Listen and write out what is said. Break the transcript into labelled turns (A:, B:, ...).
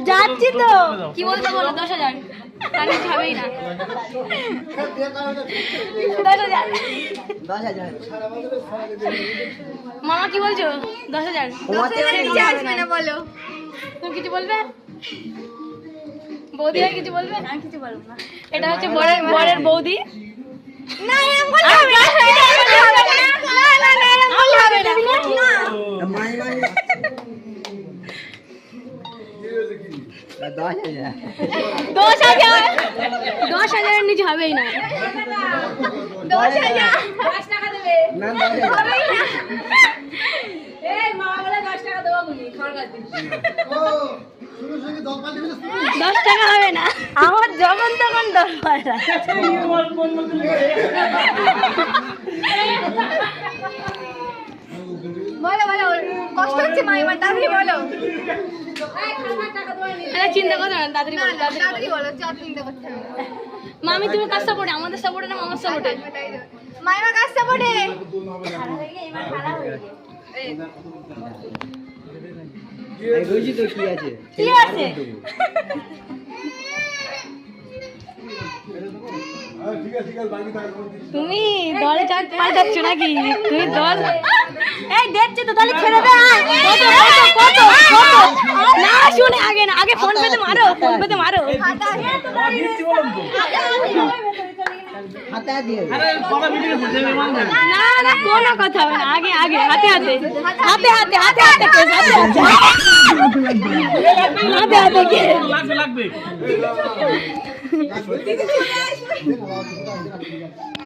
A: যাচ্ছি তো।
B: কি বলছো বলো? 10,000 আর কিছু হবেই না। 10,000 মামা কি বলছো? 10,000
A: নিচে আসবে না বলো।
B: তুমি কিছু বলবে? বৌদি আর কিছু বলবে?
A: আমি কিছু বলবো না।
B: এটা হচ্ছে বরের বৌদি।
A: না এরকম বললে হবে না। না না এরকম বললে হবে না। না
B: 10,000 এর নিচে হবেই না।
A: 10,000
B: 10 টাকা দেবে।
A: হবেই না।
B: এই মামা বলে 10 টাকা দেবো বলি খাওয়ার কাছে। 10 টাকা হবে না।
A: আমার যখন তখন দরকার। বলো বলো কষ্ট হচ্ছে মাইমা তাড়াতাড়ি বলো।
B: আরে চিন্তা করো না, তাড়াতাড়ি বলো, তাড়াতাড়ি
A: তাড়াতাড়ি
B: বলো।
A: বলো যত চিন্তা করতে হবে না।
B: মামি তুমি কাজ সাপোর্টে, আমাদের সাপোর্টে না মামার সাপোর্টে?
A: মাইমা কাজ সাপোর্টে। কি আছে?
B: তুমি দলে পাল্টাচ্ছ নাকি? তুমি দল
A: এই দেখছি তো তাহলে ছেড়ে দে।
B: কত না শুনে আগে না, আগে ফোন পেতে মারো, ফোন পেতে মারো। না না কোনো কথা হবে না, আগে আগে হাতে হাতে হাতে হাতে হাতে হাতে কেস, হাতে হাতে হাতে হাতে কেস।
C: লাগবে